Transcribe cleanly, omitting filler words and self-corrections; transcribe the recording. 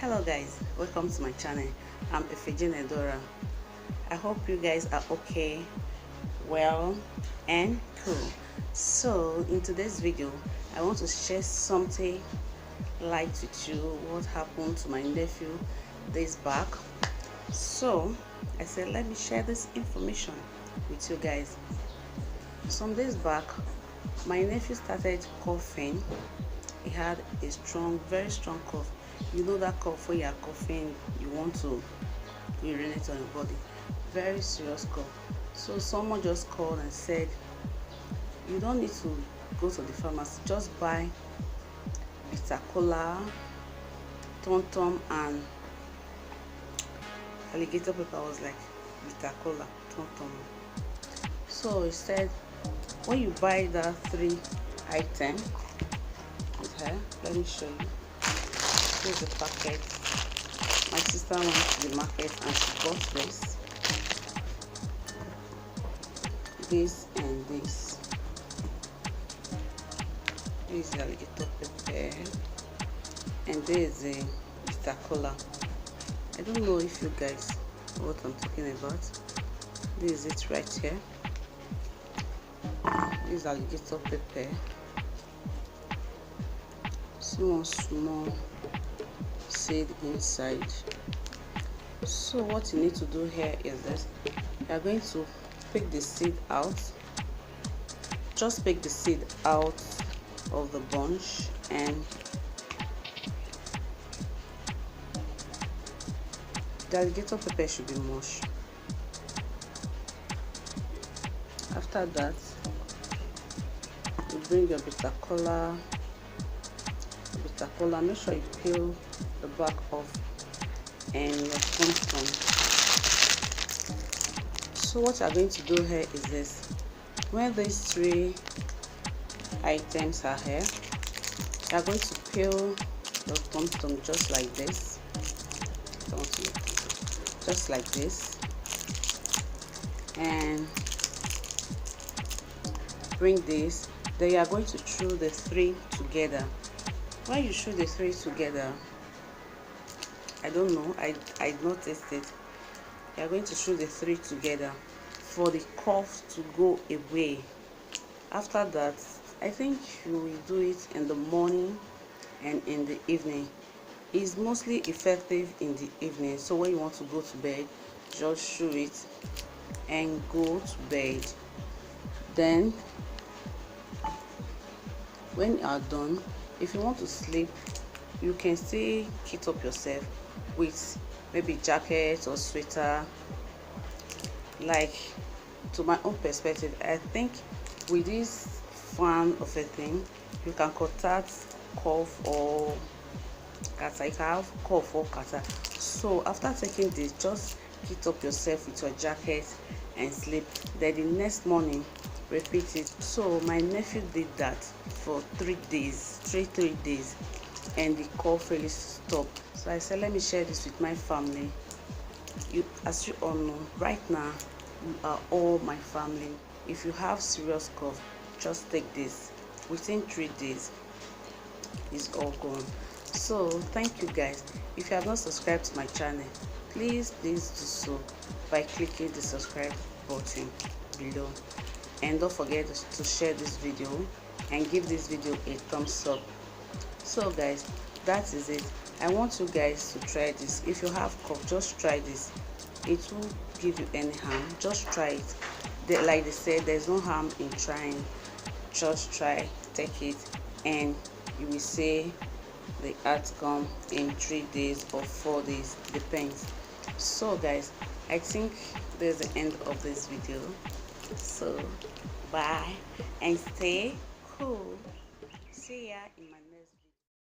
Hello guys, welcome to my channel. I'm Ifejine Dora. I hope you guys are okay, well and cool. So in today's video I want to share something light with you, what happened to my nephew days back. So I said let me share this information with you guys. Some days back my nephew started coughing. He had a very strong cough. You know that cough where you are coughing, you want to urinate on your body. Very serious cough. So someone just called and said, you don't need to go to the pharmacy, just buy bitter cola, tom and alligator pepper. I was like, bitter cola, tom. So he said, when you buy that 3 items, okay, let me show you. Here's the packet. My sister went to the market and she bought this and this. This is the alligator pepper and this is the bitter cola. I don't know if you guys know what I'm talking about. This is it right here. This is alligator pepper. Small seed inside. So what you need to do here is this: you are going to pick the seed out. Just pick the seed out of the bunch, and the alligator pepper should be mush. After that, you bring your bitter cola. Make sure you peel the back off and your tom. So what you are going to do here is this: when these 3 items are here, you are going to peel your tom just like this. Just like this, and bring this. Then you are going to chew the 3 together. When you chew the 3 together, I don't know, I noticed it, you are going to chew the 3 together for the cough to go away. After that, I think you will do it in the morning and in the evening. It's mostly effective in the evening, so when you want to go to bed, just chew it and go to bed. Then when you are done, if you want to sleep, you can still kit up yourself with maybe jacket or sweater. Like, to my own perspective, I think with this fan of a thing, you can contact cough or kata. You can have cough or kata. So after taking this, just kit up yourself with your jacket and sleep. Then the next morning, repeat it. So my nephew did that for 3 days, 3 days, and the cough really stopped. So I said, let me share this with my family. As you all know, right now you are all my family. If you have serious cough, just take this. Within 3 days, it's all gone. So thank you guys. If you have not subscribed to my channel, please do so by clicking the subscribe button below, and don't forget to share this video and give this video a thumbs up. So guys, that is it. I want you guys to try this. If you have cough, just try this. It won't give you any harm. Just try it. Like they said, there's no harm in trying. Just try, take it, and you will see the outcome in 3 days or 4 days, depends. So guys, I think there's the end of this video. So bye and stay cool. See ya in my